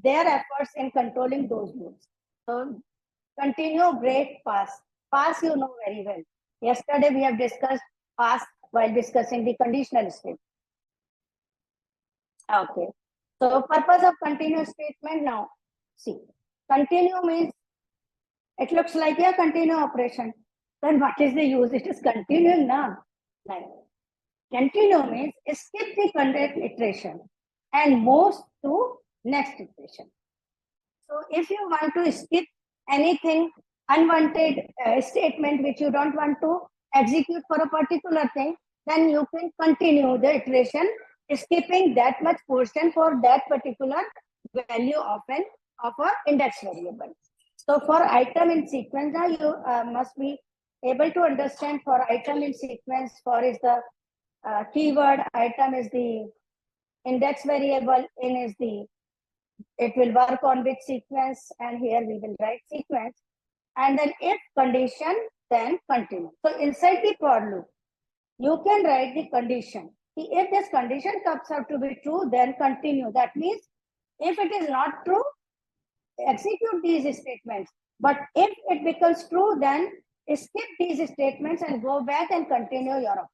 their efforts in controlling those loops. So continue, break, pass. Pass you know very well. Yesterday we have discussed pass while discussing the conditional state. Okay. So purpose of continuous statement now. See, continue means it looks like a continue operation. Then what is the use? It is continuing now. Like, continue means skip the current iteration and move to next iteration. So if you want to skip anything unwanted statement which you don't want to execute for a particular thing, then you can continue the iteration, skipping that much portion for that particular value of an index variable. So for item in sequence, you must be able to understand for item in sequence, for is the keyword, item is the index variable, in is the, it will work on which sequence, and here we will write sequence. And then if condition, then continue. So inside the for loop, you can write the condition. If this condition comes out to be true, then continue. That means if it is not true, execute these statements. But if it becomes true, then skip these statements and go back and continue your operation.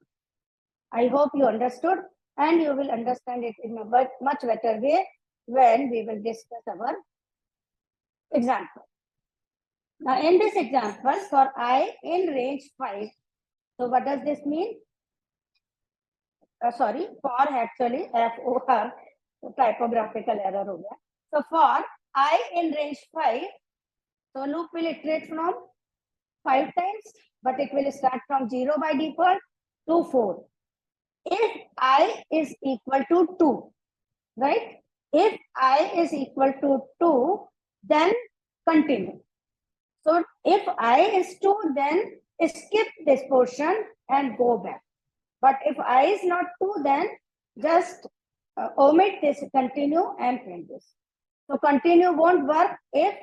I hope you understood, and you will understand it in a much better way when we will discuss our example. Now, in this example, for I in range 5, so what does this mean? Sorry, for actually FOR, typographical error ho gaya. So for I in range 5, so loop will iterate from 5 times, but it will start from 0 by default to 4. If I is equal to 2, right? If I is equal to 2, then continue. So if I is 2, then skip this portion and go back. But if I is not 2, then just omit this, continue and print this. So continue won't work if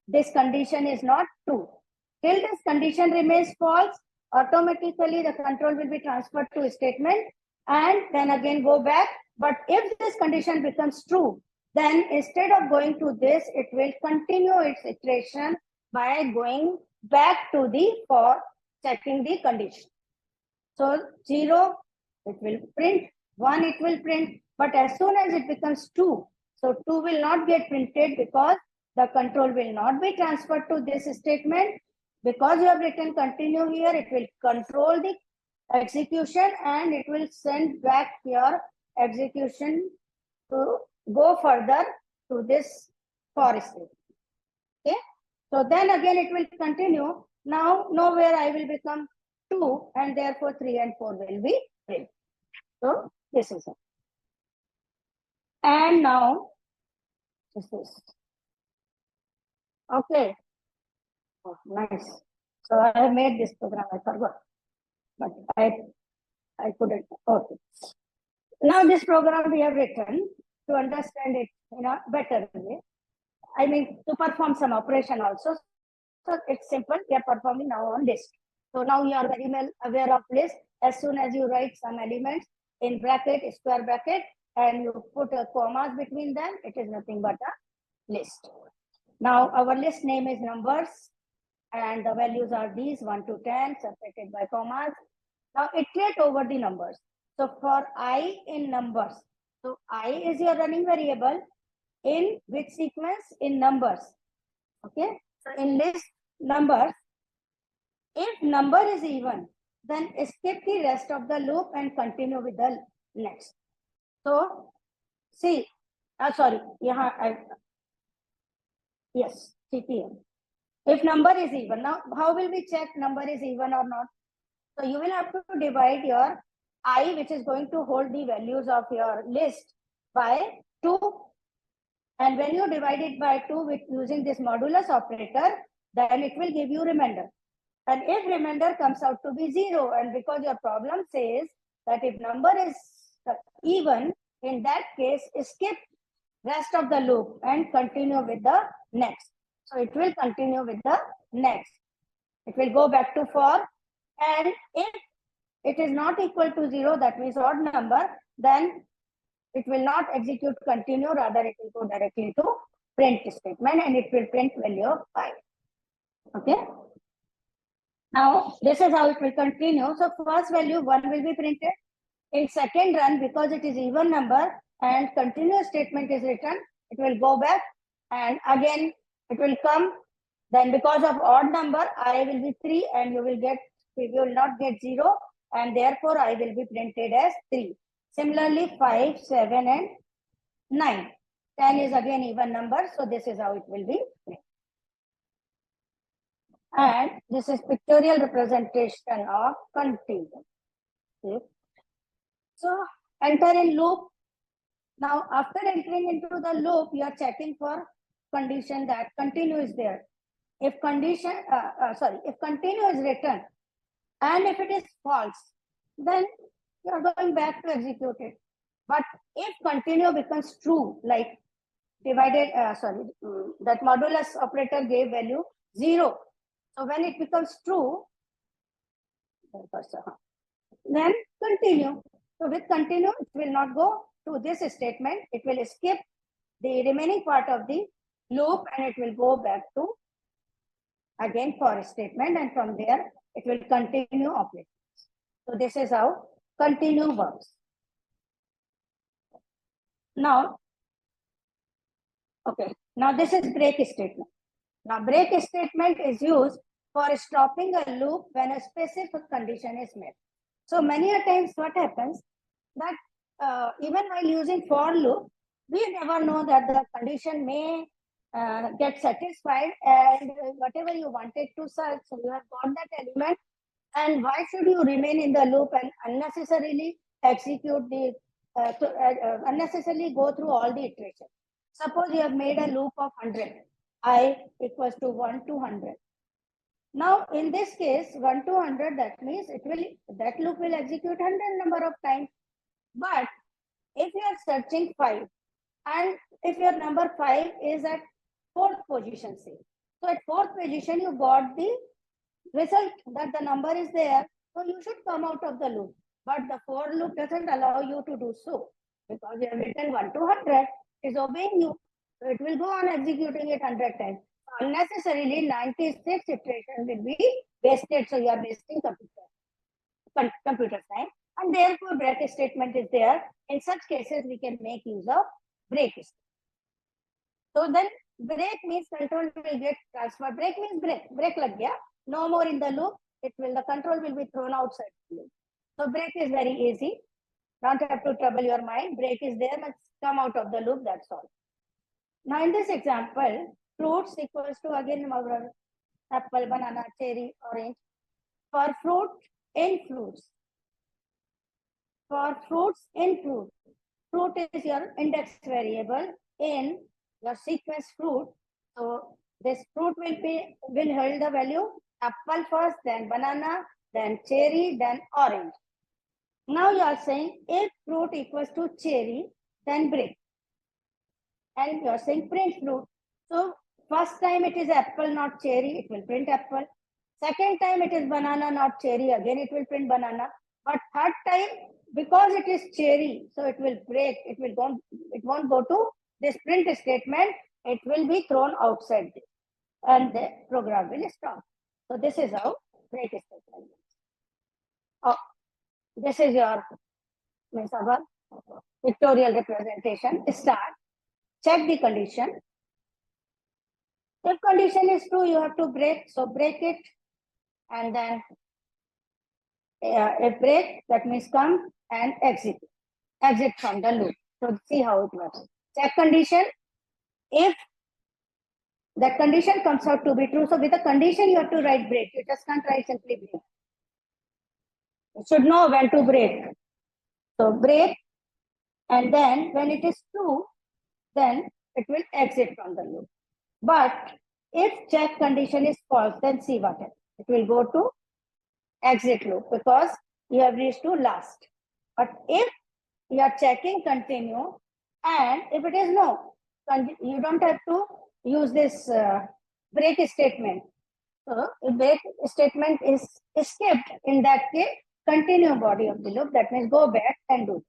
this condition is not true. Till this condition remains false, automatically the control will be transferred to a statement and then again go back. But if this condition becomes true, then instead of going to this, it will continue its iteration by going back to the for checking the condition. So 0, it will print, 1, it will print, but as soon as it becomes 2, so 2 will not get printed because the control will not be transferred to this statement. Because you have written continue here, it will control the execution and it will send back your execution to go further to this for statement. Okay, so then again it will continue. Now nowhere I will become 2 and therefore 3 and 4 will be print. So this is it. And now this is okay. Oh, nice. So I have made this program, I forgot, but I couldn't. Okay. Now this program we have written to understand it in a better way. I mean to perform some operation also. So it's simple. We are performing now on list. So now you are very well aware of list. As soon as you write some elements in bracket, square bracket, and you put a commas between them, it is nothing but a list. Now our list name is numbers. And the values are these 1 to 10 separated by commas. Now iterate over the numbers. So for I in numbers, so I is your running variable in which sequence? In numbers. Okay. So in list numbers, if number is even, then skip the rest of the loop and continue with the next. So see, sorry, yes, CPM. If number is even, now how will we check number is even or not? So you will have to divide your I, which is going to hold the values of your list, by 2. And when you divide it by 2 with using this modulus operator, then it will give you remainder. And if remainder comes out to be 0, and because your problem says that if number is even, in that case, skip rest of the loop and continue with the next. So it will continue with the next. It will go back to for, and if it is not equal to 0, that means odd number, then it will not execute continue, rather it will go directly to print statement, and it will print value of 5. Okay. Now, this is how it will continue. So first value 1 will be printed. In second run, because it is even number and continuous statement is written, it will go back and again it will come. Then because of odd number, I will be 3 and you will not get 0, and therefore I will be printed as 3. Similarly, 5, 7 and 9. 10 is again even number, so this is how it will be printed. And this is pictorial representation of continue. Okay. So enter in loop. Now after entering into the loop, you are checking for condition that continue is there. If condition, if continue is written and if it is false, then you are going back to execute it. But if continue becomes true, like divided, that modulus operator gave value 0. So when it becomes true, then continue. So with continue, it will not go to this statement. It will skip the remaining part of the loop and it will go back to again for statement, and from there it will continue operating. So this is how continue works. Now, okay, now this is break statement. Now break statement is used for stopping a loop when a specific condition is met. So many a times what happens that even while using for loop, we never know that the condition may get satisfied and whatever you wanted to search, so you have got that element, and why should you remain in the loop and unnecessarily execute the, unnecessarily go through all the iterations. Suppose you have made a loop of 100, I equals to 1 to 100. Now in this case, 1 to 100, that means that loop will execute 100 number of times. But if you are searching 5, and if your number 5 is at 4th position, say, so at 4th position you got the result that the number is there, so you should come out of the loop. But the for loop doesn't allow you to do so, because you have written 1 to 100 is obeying you, so it will go on executing it 100 times. So unnecessarily 96 iterations will be wasted, so you are wasting computer time, and therefore break statement is there. In such cases, we can make use of break statement. So then break means control will get transferred. Break means break lag gaya, no more in the loop. The control will be thrown outside the loop. So break is very easy. Don't have to trouble your mind. Break is there, must come out of the loop. That's all. Now in this example, fruits equals to again apple, banana, cherry, orange. For fruit in fruits. For fruits in fruit. Fruit is your index variable in your sequence fruit. So this fruit will hold the value apple first, then banana, then cherry, then orange. Now you are saying if fruit equals to cherry, then break. And you are saying print fruit. So first time it is apple, not cherry, it will print apple. Second time it is banana, not cherry, again it will print banana. But third time, because it is cherry, so it will break. It won't go to this print statement. It will be thrown outside this, and the program will stop. So this is how break statement is. Oh, this is your pictorial representation. Start. Check the condition. If condition is true, you have to break. So break it, and then if break, that means come and exit from the loop. So see how it works. Check condition. If that condition comes out to be true, so with the condition you have to write break. You just can't write simply break. You should know when to break. So break, and then when it is true, then it will exit from the loop. But if check condition is false, then see what happens. It will go to exit loop because you have reached to last. But if you are checking continue, and if it is no, you don't have to use this break statement. So if break statement is skipped, in that case, continue body of the loop, that means go back and do.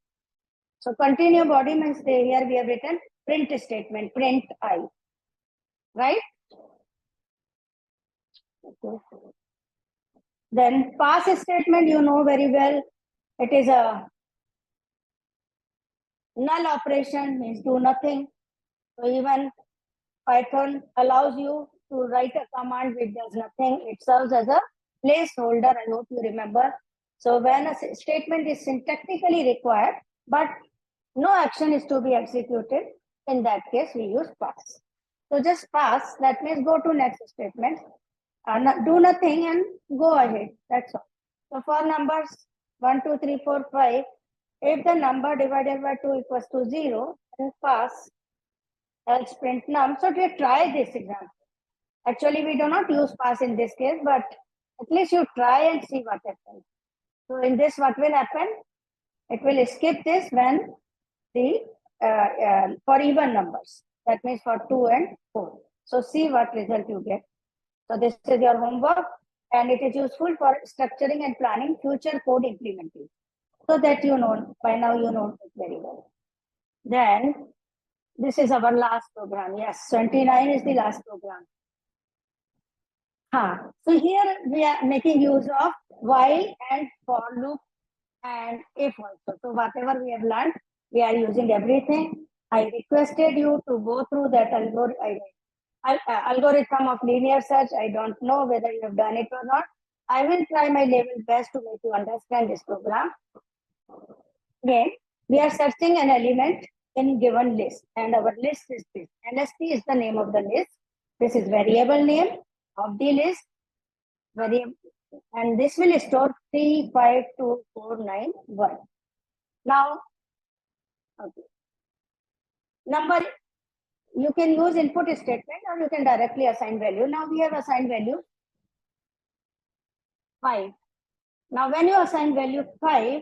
So continue body means here we have written print statement, print I. right? Okay. Then pass statement, you know very well. It is a null operation, means do nothing. So even Python allows you to write a command which does nothing. It serves as a placeholder. I hope you remember. So when a statement is syntactically required, but no action is to be executed, in that case we use pass. So just pass, that means go to next statement, do nothing and go ahead. That's all. So for numbers 1, 2, 3, 4, 5, if the number divided by 2 equals to 0, then pass else print num. So to try this example. Actually, we do not use pass in this case, but at least you try and see what happens. So in this, what will happen? It will skip this when the for even numbers. That means for 2 and 4. So see what result you get. So this is your homework, and it is useful for structuring and planning future code implementation. So that you know, by now you know it very well. Then this is our last program. Yes, 29 is the last program. So here we are making use of while and for loop and if also. So whatever we have learned, we are using everything. I requested you to go through that algorithm of linear search. I don't know whether you have done it or not. I will try my level best to make you understand this program. Again, we are searching an element in given list, and our list is this. LST is the name of the list. This is variable name of the list. Variable, and this will store 352491. Now, okay. Number, you can use input statement or you can directly assign value. Now we have assigned value 5. Now when you assign value 5,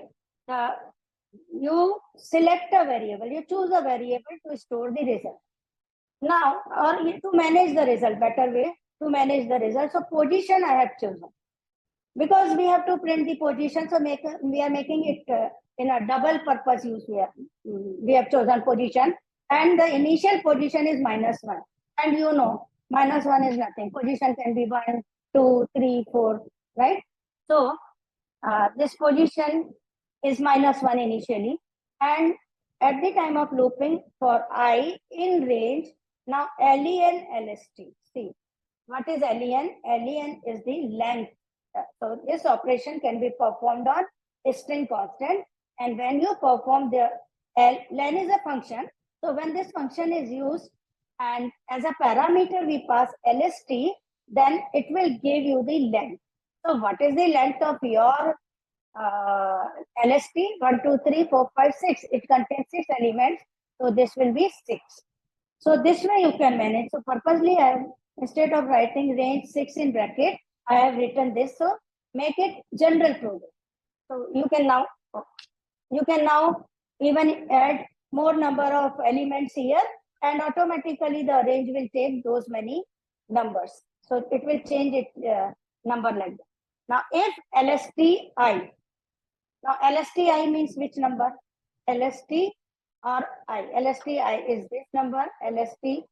you select a variable, you choose a variable to store the result. Now, or to manage the result, better way to manage the result. So position I have chosen, because we have to print the position. So we are making it in a double purpose use. We have chosen position, and the initial position is -1. And you know, -1 is nothing. Position can be 1, 2, 3, 4, right? So this position is -1 initially, and at the time of looping for I in range, now len lst. See, what is len? Len is the length. So this operation can be performed on a string constant, and when you perform the len is a function. So when this function is used and as a parameter we pass lst, then it will give you the length. So what is the length of your LST? 1, 2, 3, 4, 5, 6. It contains 6 elements. So this will be 6. So this way you can manage. So purposely I have, instead of writing range 6 in bracket, I have written this. So make it general program. So you can now even add more number of elements here, and automatically the range will take those many numbers. So it will change it number like that. Now if LSTI, now LSTI means which number? LST or I. LSTI is this number. LST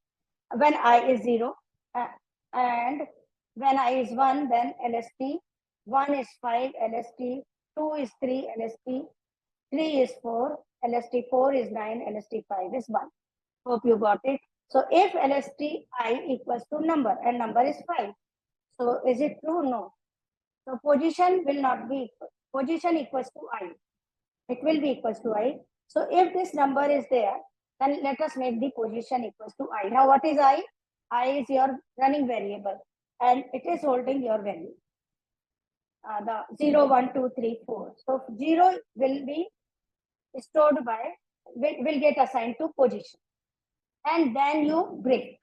when I is 0, and when I is 1, then LST 1 is 5, LST 2 is 3, LST 3 is 4, LST 4 is 9, LST 5 is 1. Hope you got it. So if LSTI equals to number and number is 5, so is it true? No. So position will not be equal. Position equals to I. It will be equals to I. So if this number is there, then let us make the position equals to I. Now what is I? I is your running variable, and it is holding your value. The 0, 1, 2, 3, 4. So 0 will be stored by, will get assigned to position. And then you break.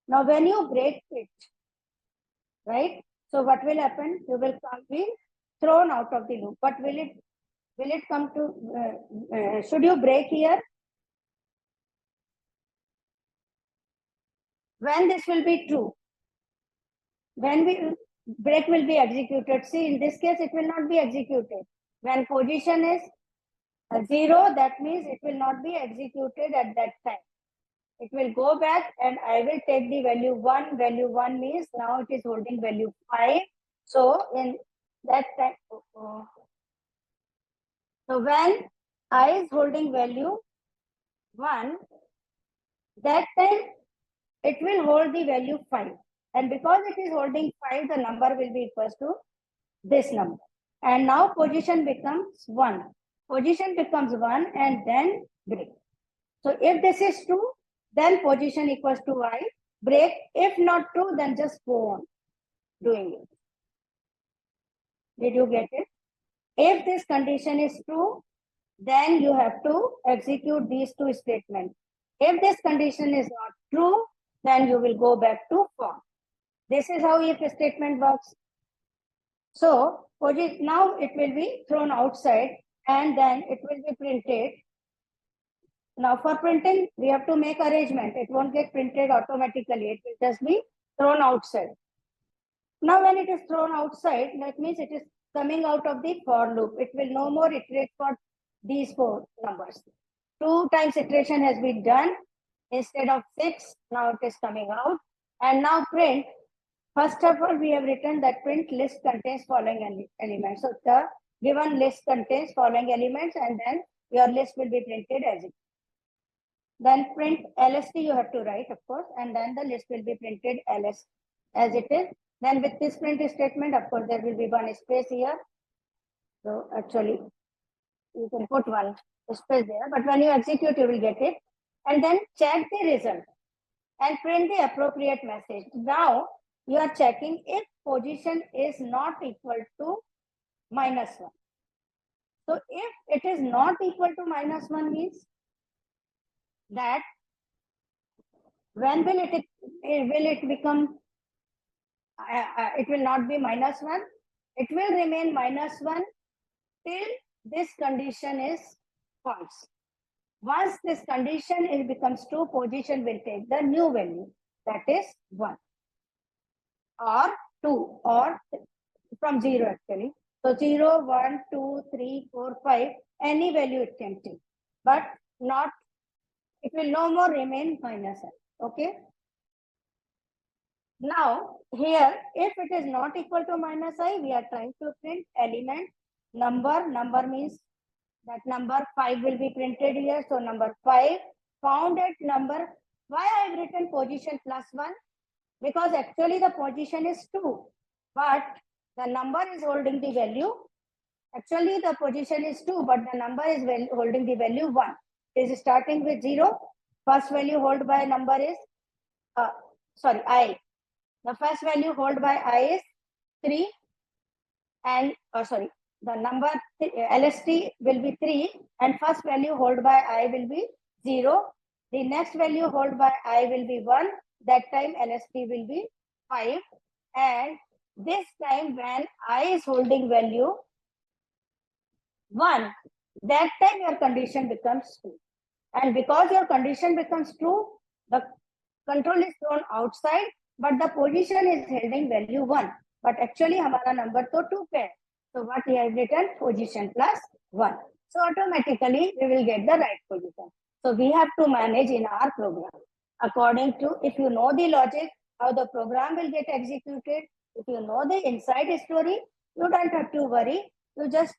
Now when you break it, right? So what will happen? You will be thrown out of the loop. But will it come to, should you break here? When this will be true? When break will be executed. See, in this case, it will not be executed. When position is 0, that means it will not be executed at that time. it will go back and I will take the value 1. Value 1 means now it is holding value 5. So in that time, so when I is holding value 1, that time it will hold the value 5. And because it is holding 5, the number will be equals to this number. And now position becomes 1. Position becomes 1 and then break. So if this is true, then position equals to I, break. If not true, then just go on doing it. Did you get it? If this condition is true, then you have to execute these two statements. If this condition is not true, then you will go back to for. This is how if statement works. So now it will be thrown outside and then it will be printed. Now for printing, we have to make arrangement. It won't get printed automatically. It will just be thrown outside. Now when it is thrown outside, that means it is coming out of the for loop. It will no more iterate for these 4 numbers. 2 times iteration has been done. Instead of 6, now it is coming out. And now print. First of all, we have written that print list contains following elements. So the given list contains following elements and then your list will be printed as it. Then print LST you have to write, of course, and then the list will be printed LS as it is. Then with this print statement, of course, there will be one space here. So actually, you can put one space there, but when you execute, you will get it. And then check the result and print the appropriate message. Now, you are checking if position is not equal to -1. So if it is not equal to -1 means that when will it become, it will not be -1. It will remain -1 till this condition is false. Once this condition becomes true, position will take the new value, that is 1 or 2 or from 0 actually. So 0, 1, 2, 3, 4, 5, any value it can take, but not, it will no more remain -1. Okay. Now here, if it is not equal to -I, we are trying to print element number. Number means that number 5 will be printed here. So number 5 found at number. Why I have written position +1? Because actually the position is 2, but the number is holding the value. Actually the position is 2, but the number is holding the value 1. It is starting with 0. First value held by number is, I. The first value held by I is 3 and, the number LST will be 3 and first value held by I will be 0. The next value held by I will be 1. That time LST will be 5. And this time when I is holding value 1, that time your condition becomes true. And because your condition becomes true, the control is thrown outside, but the position is holding value 1. But actually हमारा number तो 2 पे है. So what we have written, position +1. So automatically we will get the right position. So we have to manage in our program according to, if you know the logic, how the program will get executed. If you know the inside story, you don't have to worry. You just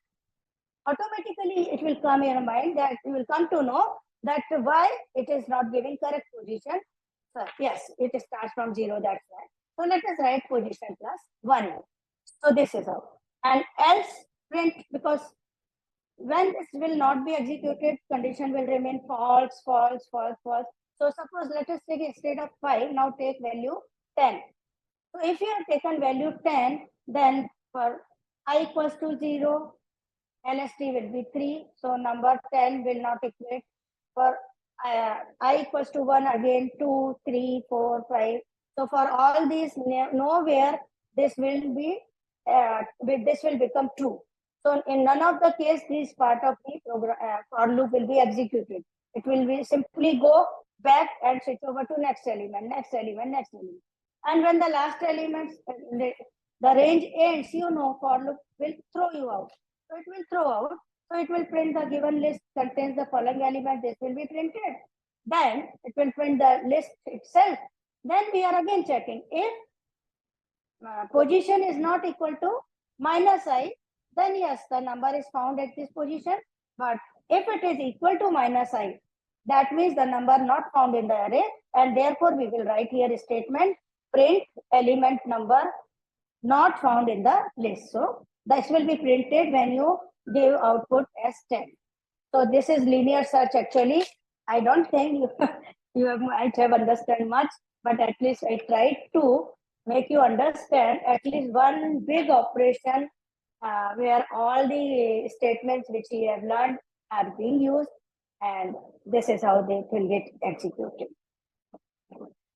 automatically it will come in your mind that you will come to know that why it is not giving correct position. So yes, it starts from 0, that's why. So let us write position +1. So this is how. And else print, because when this will not be executed, condition will remain false, false, false, false. So suppose let us take instead of 5, now take value 10. So if you have taken value 10, then for I equals to 0, LST will be 3. So number 10 will not equate. For I equals to 1, again 2, 3, 4, 5. So for all these, nowhere this will be, this will become true. So in none of the case, this part of the program for loop will be executed. It will be simply go back and switch over to next element, next element, next element. And when the last element, the range ends, you know, for loop will throw you out. So it will throw out. So it will print the given list contains the following element. This will be printed. then it will print the list itself. Then we are again checking if position is not equal to -i, then yes, the number is found at this position. But if it is equal to -i, that means the number not found in the array, and therefore we will write here a statement, print element number not found in the list. So this will be printed when you give output as 10. So this is linear search actually. I don't think you might have understand much, but at least I tried to make you understand at least one big operation where all the statements which you have learned are being used, and this is how they will get executed.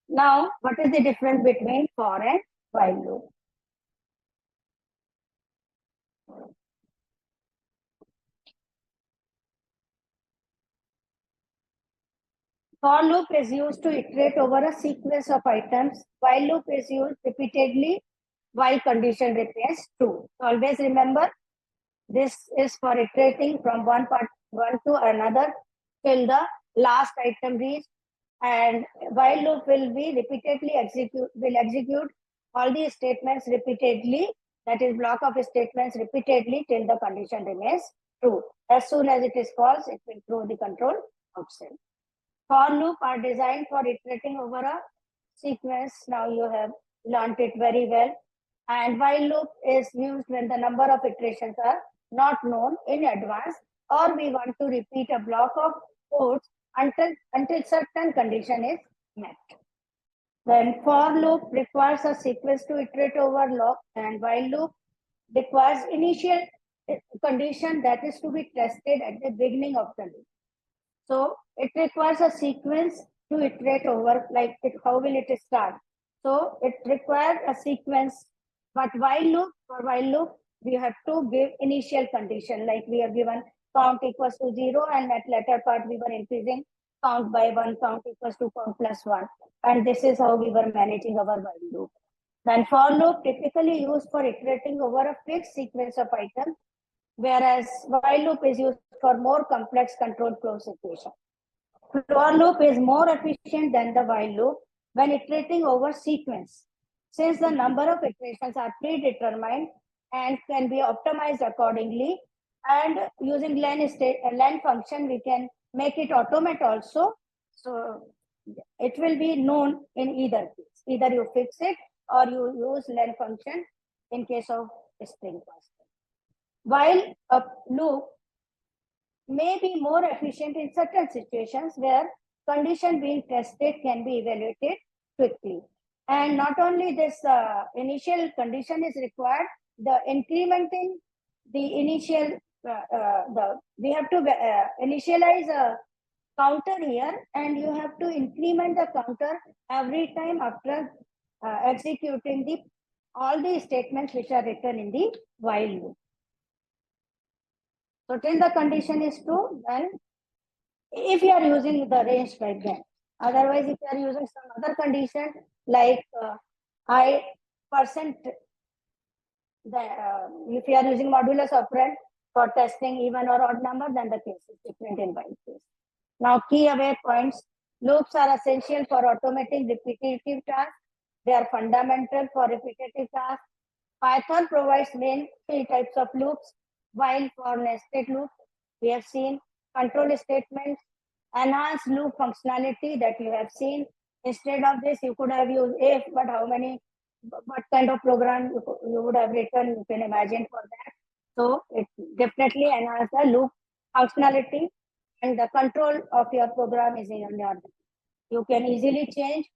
Now, what is the difference between for and while loop? For loop is used to iterate over a sequence of items. While loop is used repeatedly while condition remains true. So always remember, this is for iterating from one to another till the last item reached. And while loop will be repeatedly execute all these statements repeatedly, that is block of statements repeatedly till the condition remains true. As soon as it is false, it will throw the control outside. For loop are designed for iterating over a sequence. Now you have learned it very well. And while loop is used when the number of iterations are not known in advance, or we want to repeat a block of codes until certain condition is met. Then for loop requires a sequence to iterate over loop, and while loop requires initial condition that is to be tested at the beginning of the loop. So it requires a sequence to iterate over, like how will it start? So it requires a sequence, but for while loop, we have to give initial condition, like we have given count equals to 0, and at latter part we were increasing count by 1, count equals to count plus 1. And this is how we were managing our while loop. Then for loop typically used for iterating over a fixed sequence of items, whereas while loop is used for more complex control flow situation. For loop is more efficient than the while loop when iterating over sequence, since the number of iterations are predetermined and can be optimized accordingly. And using len function, we can make it automate also. So it will be known in either case. Either you fix it or you use len function in case of string constant. While a loop may be more efficient in certain situations where condition being tested can be evaluated quickly. And not only this initial condition is required, the incrementing the initial, we have to initialize a counter here, and you have to increment the counter every time after executing all the statements which are written in the while loop. So till the condition is true, then if you are using the range like that. Otherwise, if you are using some other condition like I percent, if you are using modulus operand for testing even or odd number, then the case is different in while case. Now, key aware points. Loops are essential for automating repetitive tasks. They are fundamental for repetitive tasks. Python provides main 3 types of loops. While for nested loop, we have seen control statements, enhanced loop functionality that you have seen. Instead of this, you could have used if, but what kind of program you would have written, you can imagine for that. So it definitely enhances the loop functionality, and the control of your program is in your hand. You can easily change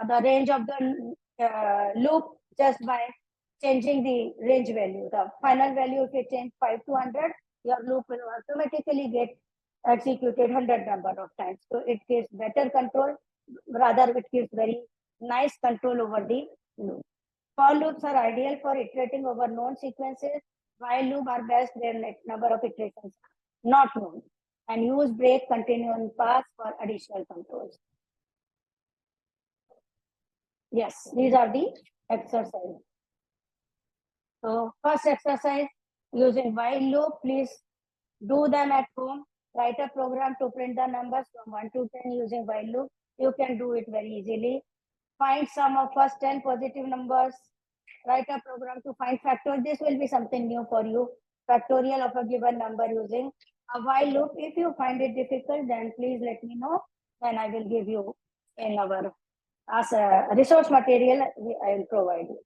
the range of the loop just by changing the range value. The final value, if you change 5 to 100, your loop will automatically get executed 100 number of times. So it gives better control, rather it gives very nice control over the loop. For loops are ideal for iterating over known sequences, while loop are best when number of iterations not known, and use break, continue, and pass for additional controls. Yes, these are the exercises. So first exercise, using while loop, please do them at home. write a program to print the numbers from 1 to 10 using while loop. You can do it very easily. Find sum of first 10 positive numbers. Write a program to find factor. This will be something new for you. Factorial of a given number using a while loop. If you find it difficult, then please let me know. Then I will give you in our as a resource material, I will provide you.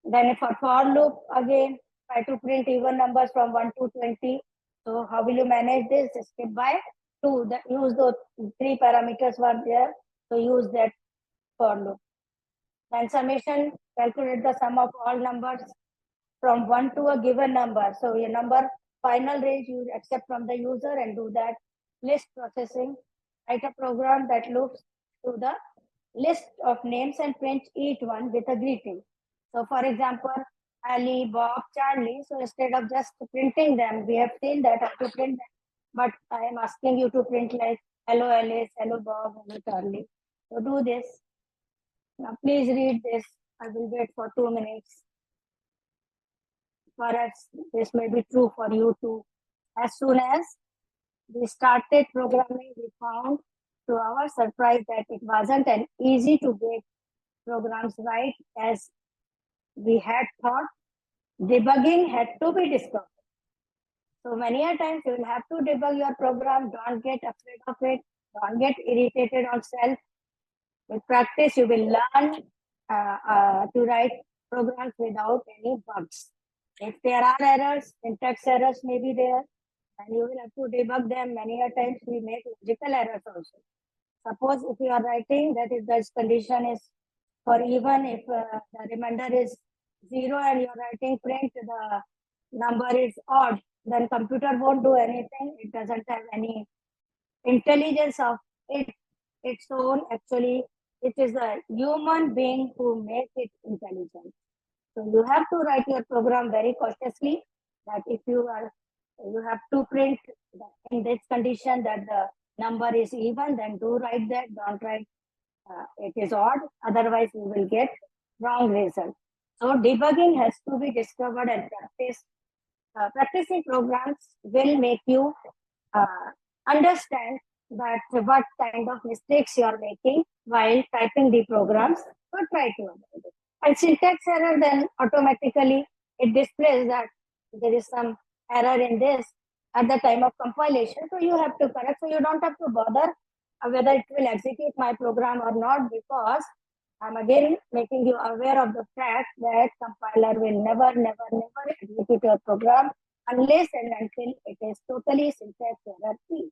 Then for loop, again, try to print even numbers from 1 to 20. So how will you manage this? Step by 2. Use those 3 parameters were there. So use that for loop. Then summation, calculate the sum of all numbers from 1 to a given number. So your number final range you accept from the user and do that. List processing, write a program that looks to the list of names and print each one with a greeting. So for example, Ali, Bob, Charlie. So instead of just printing them, we have seen that how to print them. But I am asking you to print like hello Alice, hello Bob, hello Charlie. So do this. Now please read this. I will wait for 2 minutes. Perhaps this may be true for you too. As soon as we started programming, we found to our surprise that it wasn't an easy to get programs right as we had thought. Debugging had to be discovered. So many a times you will have to debug your program. Don't get afraid of it. Don't get irritated on self. With practice, you will learn to write programs without any bugs. If there are errors, syntax errors may be there, and you will have to debug them. Many a times we make logical errors also. Suppose if you are writing that if the condition is for even, if the remainder is 0 and you are writing print the number is odd, then computer won't do anything. It doesn't have any intelligence of its own. Actually, it is a human being who makes it intelligent. So you have to write your program very cautiously, that if you have to print in this condition that the number is even, then do write that. Don't write it is odd. Otherwise, you will get wrong result. So debugging has to be discovered and practiced. Practicing programs will make you understand that what kind of mistakes you are making while typing the programs. So try to avoid it. And syntax error, then automatically it displays that there is some error in this at the time of compilation. So you have to correct. So you don't have to bother whether it will execute my program or not, because I'm again making you aware of the fact that compiler will never execute your program unless and until it is totally syntax error free.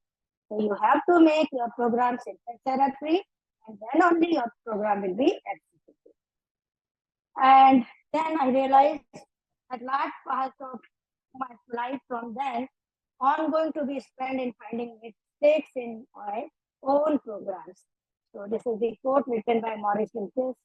So you have to make your program syntax error free, and then only your program will be executed. And then I realized that large part of my life from then on going to be spent in finding mistakes in my own programs. So this is the quote written by Maurice Wilkins.